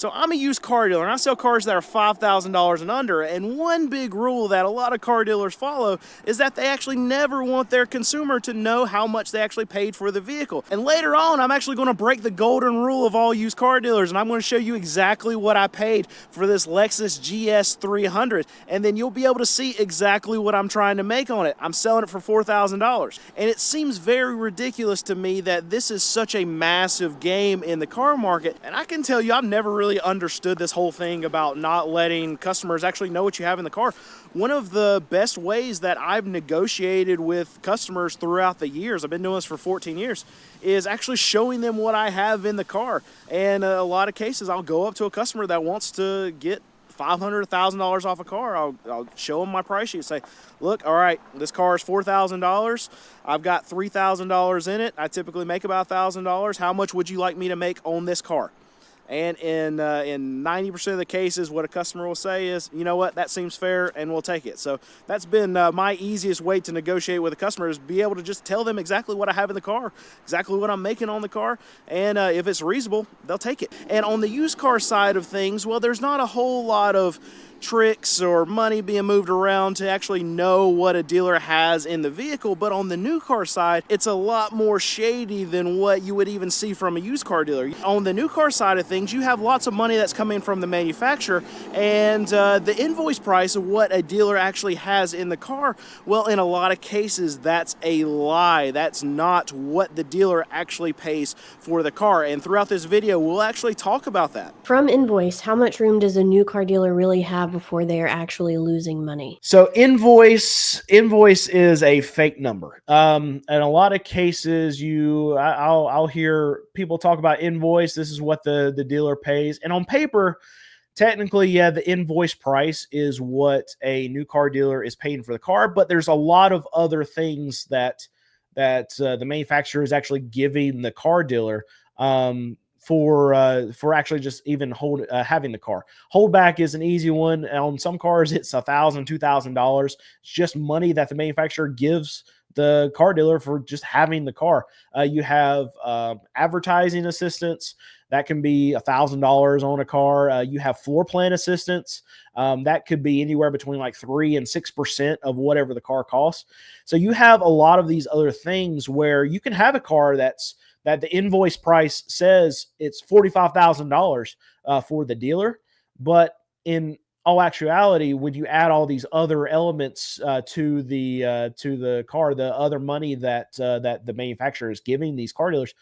So I'm a used car dealer, and I sell cars that are $5,000 and under. And one big rule that a lot of car dealers follow is that they actually never want their consumer to know how much they actually paid for the vehicle. And later on, I'm actually going to break the golden rule of all used car dealers, and I'm going to show you exactly what I paid for this Lexus GS 300, and then you'll be able to see exactly what I'm trying to make on it. I'm selling it for $4,000, and it seems very ridiculous to me that this is such a massive game in the car market. And I can tell you, I've never really understood this whole thing about not letting customers actually know what you have in the car. One of the best ways that I've negotiated with customers throughout the years, I've been doing this for 14 years, is actually showing them what I have in the car. And a lot of cases, I'll go up to a customer that wants to get $500, $1,000 off a car. I'll show them my price sheet, say, look, all right, this car is $4,000. I've got $3,000 in it. I typically make about $1,000. How much would you like me to make on this car? And in 90% of the cases, what a customer will say is, you know what, that seems fair, and we'll take it. So that's been my easiest way to negotiate with a customer, is be able to just tell them exactly what I have in the car, exactly what I'm making on the car, and if it's reasonable, they'll take it. And on the used car side of things, well, there's not a whole lot of tricks or money being moved around to actually know what a dealer has in the vehicle. But on the new car side, it's a lot more shady than what you would even see from a used car dealer. On the new car side of things, you have lots of money that's coming from the manufacturer, and the invoice price of what a dealer actually has in the car, well, in a lot of cases, that's a lie. That's not what the dealer actually pays for the car. And throughout this video, we'll actually talk about that. From invoice, how much room does a new car dealer really have before they are actually losing money? So invoice is a fake number. In a lot of cases, I'll hear people talk about invoice. This is what the dealer pays, and on paper, technically, yeah, the invoice price is what a new car dealer is paying for the car. But there's a lot of other things that the manufacturer is actually giving the car dealer. For actually just even having the car. Holdback is an easy one. On some cars, it's $1,000, $2,000. It's just money that the manufacturer gives the car dealer for just having the car. You have advertising assistance. That can be $1,000 on a car. You have floor plan assistance. That could be anywhere between like 3 and 6% of whatever the car costs. So you have a lot of these other things where you can have a car that the invoice price says it's $45,000 for the dealer, but in all actuality, when you add all these other elements to the car, the other money that the manufacturer is giving these car dealers,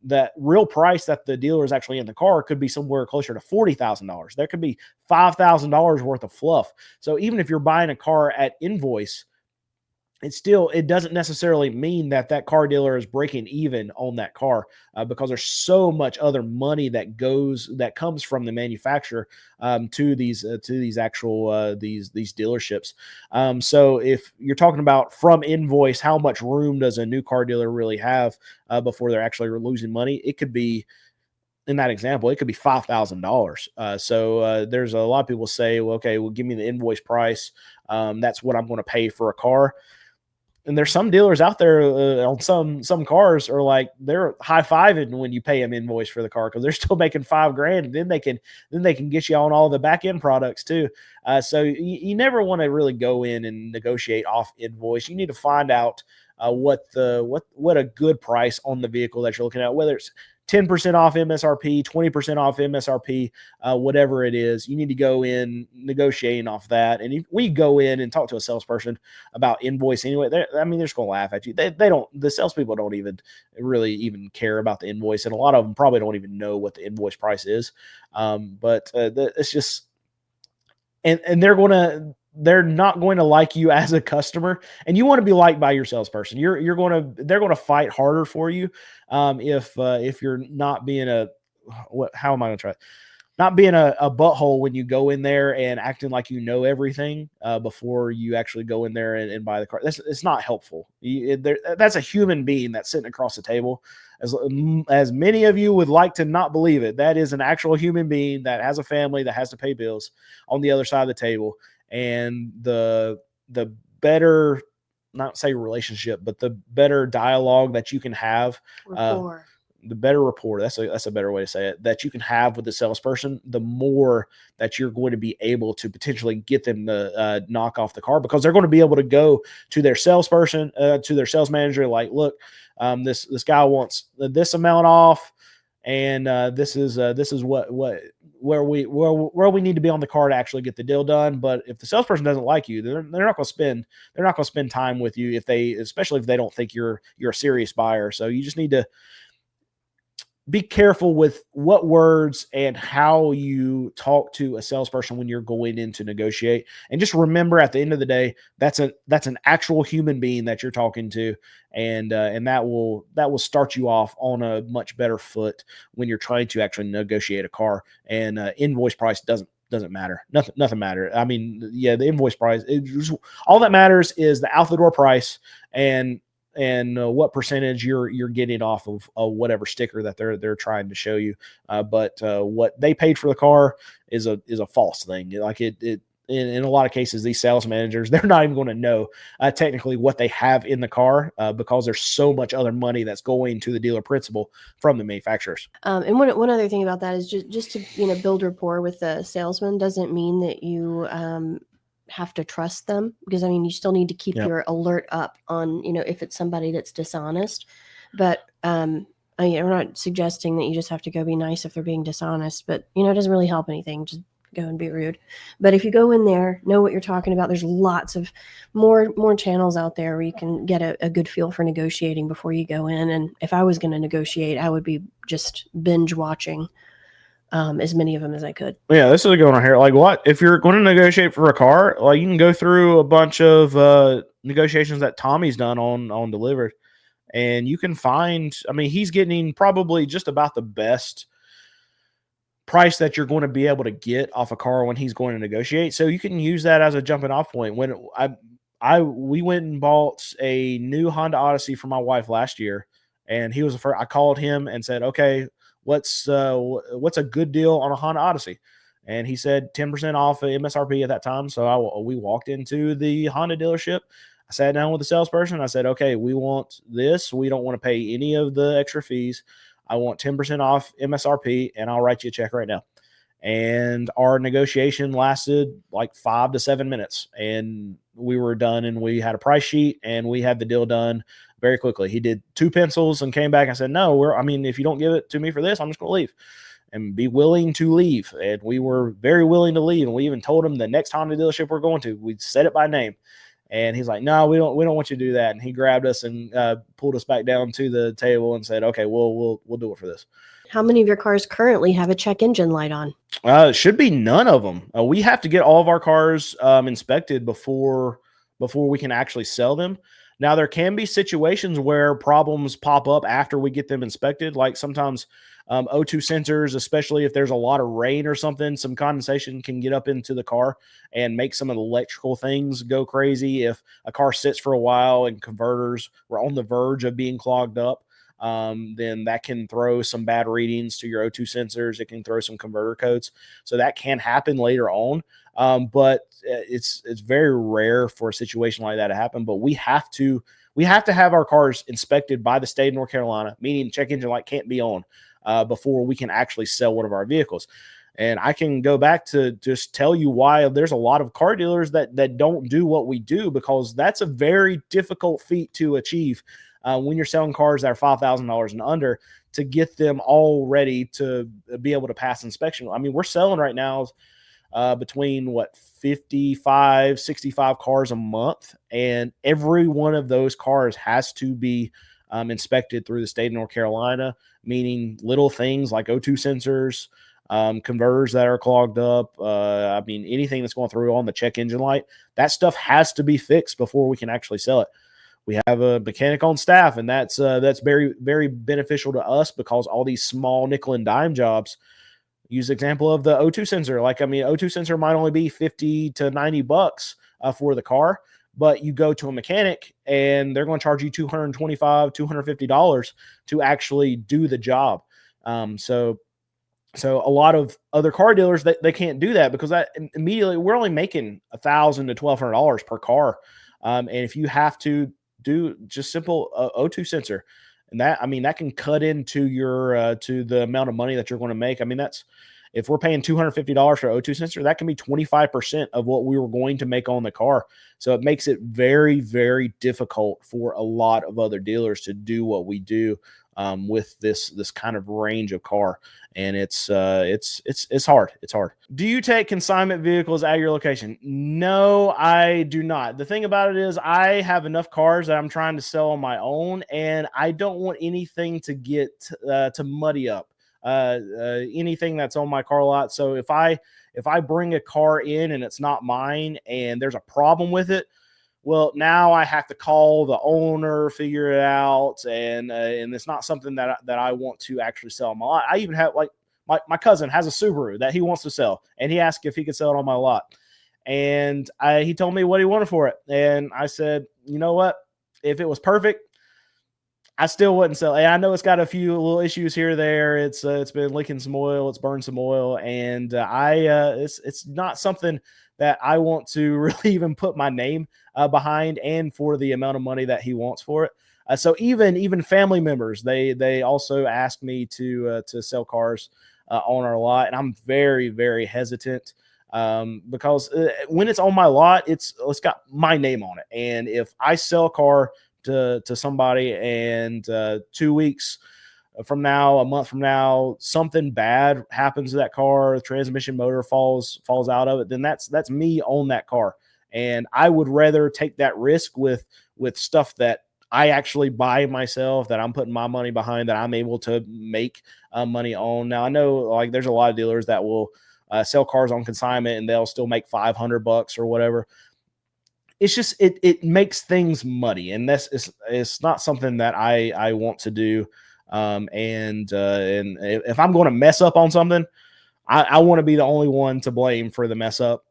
that real price that the dealer is actually in the car could be somewhere closer to $40,000. There could be $5,000 worth of fluff. So even if you're buying a car at invoice, it doesn't necessarily mean that car dealer is breaking even on that car, because there's so much other money that comes from the manufacturer to these actual these dealerships. So if you're talking about from invoice, how much room does a new car dealer really have before they're actually losing money? It could be, in that example, it could be $5,000. So there's a lot of people say, well, okay, well, give me the invoice price. That's what I'm going to pay for a car. And there's some dealers out there on some cars are like, they're high-fiving when you pay them invoice for the car, because they're still making $5,000, and then they can get you on all the back end products too. So you never want to really go in and negotiate off invoice. You need to find out what a good price on the vehicle that you're looking at, whether it's 10% off MSRP, 20% off MSRP, whatever it is. You need to go in negotiating off that. And if we go in and talk to a salesperson about invoice anyway, they're just going to laugh at you. The salespeople don't even really care about the invoice. And a lot of them probably don't even know what the invoice price is. But it's just, and they're not going to like you as a customer, and you want to be liked by your salesperson. They're going to fight harder for you if you're not being not being a butthole when you go in there and acting like you know everything before you actually go in there and buy the car. It's not helpful. That's a human being that's sitting across the table. As many of you would like to not believe it, that is an actual human being that has a family, that has to pay bills on the other side of the table. And the better, not say relationship, but the better dialogue that you can have, the better rapport, that's a better way to say it, that you can have with the salesperson, the more that you're going to be able to potentially get them to knock off the car, because they're going to be able to go to their salesperson, to their sales manager, like, look, this guy wants this amount off, and this is what where we need to be on the car to actually get the deal done. But if the salesperson doesn't like you, they're not going to spend time with you, especially if they don't think you're a serious buyer. So you just need to be careful with what words and how you talk to a salesperson when you're going in to negotiate. And just remember, at the end of the day, that's an actual human being that you're talking to, and that will start you off on a much better foot when you're trying to actually negotiate a car. And invoice price doesn't matter. Nothing matters. I mean, yeah, the invoice price, all that matters is the out the door price, and what percentage you're getting off of whatever sticker that they're trying to show you. But what they paid for the car is a false thing. Like in a lot of cases, these sales managers, they're not even going to know technically what they have in the car, because there's so much other money that's going to the dealer principal from the manufacturers. And one other thing about that is just to build rapport with the salesman doesn't mean that you have to trust them, because I mean, you still need to keep your alert up on if it's somebody that's dishonest. But we're not suggesting that you just have to go be nice if they're being dishonest, but it doesn't really help anything. Just go and be rude. But if you go in there, know what you're talking about. There's lots of more channels out there where you can get a good feel for negotiating before you go in. And if I was going to negotiate, I would be just binge watching as many of them as I could. Yeah, this is a good one here. Like, what if you're going to negotiate for a car? Like, you can go through a bunch of negotiations that Tommy's done on Delivered, and you can find. I mean, he's getting probably just about the best price that you're going to be able to get off a car when he's going to negotiate. So you can use that as a jumping off point. When we went and bought a new Honda Odyssey for my wife last year, and he was the first. I called him and said, okay, what's a good deal on a Honda Odyssey? And he said 10% off of MSRP at that time. So we walked into the Honda dealership. I sat down with the salesperson. I said, okay, we want this. We don't want to pay any of the extra fees. I want 10% off MSRP, and I'll write you a check right now. And our negotiation lasted like 5 to 7 minutes, and we were done, and we had a price sheet, and we had the deal done very quickly. He did 2 pencils and came back and said, no, if you don't give it to me for this, I'm just going to leave, and be willing to leave. And we were very willing to leave. And we even told him the next Honda dealership we're going to, we'd said it by name. And he's like, no, we don't want you to do that. And he grabbed us and pulled us back down to the table and said, okay, we'll do it for this. How many of your cars currently have a check engine light on? It should be none of them. We have to get all of our cars inspected before we can actually sell them. Now, there can be situations where problems pop up after we get them inspected. Like sometimes O2 sensors, especially if there's a lot of rain or something, some condensation can get up into the car and make some of the electrical things go crazy. If a car sits for a while and converters were on the verge of being clogged up, then that can throw some bad readings to your O2 sensors. It can throw some converter codes. So that can happen later on. But it's very rare for a situation like that to happen. But we have to have our cars inspected by the state of North Carolina, meaning check engine light can't be on before we can actually sell one of our vehicles. And I can go back to just tell you why there's a lot of car dealers that don't do what we do, because that's a very difficult feat to achieve when you're selling cars that are $5,000 and under, to get them all ready to be able to pass inspection. I mean, we're selling right now between 55, 65 cars a month, and every one of those cars has to be inspected through the state of North Carolina, meaning little things like O2 sensors, converters that are clogged up. I mean, anything that's going through on the check engine light, that stuff has to be fixed before we can actually sell it. We have a mechanic on staff, and that's very, very beneficial to us, because all these small nickel and dime jobs, use the example of the O2 sensor. O2 sensor might only be $50 to $90 for the car, but you go to a mechanic and they're going to charge you $225, $250 to actually do the job. So a lot of other car dealers, they can't do that, because that immediately we're only making $1,000 to $1,200 per car. And if you have to do just simple O2 sensor, And that, I mean, that can cut into your to the amount of money that you're going to make. I mean, that's if we're paying $250 for O2 sensor, that can be 25% of what we were going to make on the car. So it makes it very, very difficult for a lot of other dealers to do what we do with this kind of range of car, and it's hard. It's hard. Do you take consignment vehicles at your location? No, I do not. The thing about it is, I have enough cars that I'm trying to sell on my own, and I don't want anything to get to muddy up anything that's on my car lot. So if I bring a car in and it's not mine and there's a problem with it, well, now I have to call the owner, figure it out, and it's not something that I want to actually sell on my lot. I even have, like, my cousin has a Subaru that he wants to sell, and he asked if he could sell it on my lot, and he told me what he wanted for it, and I said, you know what, if it was perfect, I still wouldn't sell it. And I know it's got a few little issues here or there. It's been leaking some oil, it's burned some oil, and it's not something that I want to really even put my name behind, and for the amount of money that he wants for it. So even family members, they also ask me to sell cars on our lot, and I'm very, very hesitant because when it's on my lot, it's got my name on it, and if I sell a car to somebody, and 2 weeks from now, a month from now, something bad happens to that car, the transmission motor falls out of it, then that's me on that car. And I would rather take that risk with stuff that I actually buy myself, that I'm putting my money behind, that I'm able to make money on. Now, I know, like, there's a lot of dealers that will sell cars on consignment and they'll still make $500 or whatever. It's just, it makes things muddy, and this is, it's not something that I want to do. And if I'm going to mess up on something, I want to be the only one to blame for the mess up.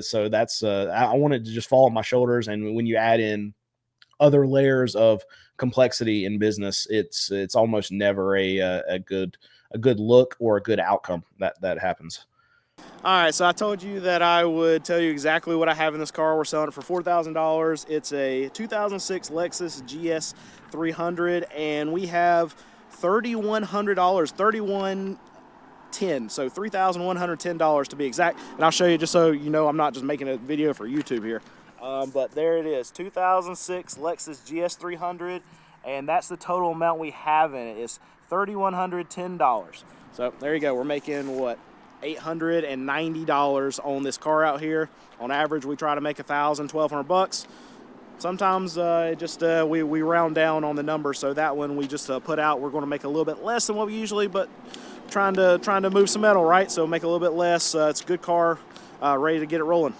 So that's I want it to just fall on my shoulders. And when you add in other layers of complexity in business, it's almost never a good look or a good outcome that happens. All right, so I told you that I would tell you exactly what I have in this car. We're selling it for $4,000. It's a 2006 Lexus GS 300, and we have $3,100, 3110, so $3,110 to be exact. And I'll show you, just so you know I'm not just making a video for YouTube here. But there it is, 2006 Lexus GS 300, and that's the total amount we have in it. It's $3,110. So there you go. We're making what? $890 on this car out here. On average, we try to make $1,000-$1,200. Sometimes we round down on the number, so that one we just put out. We're going to make a little bit less than what we usually, but trying to move some metal, right? So make a little bit less. It's a good car, ready to get it rolling.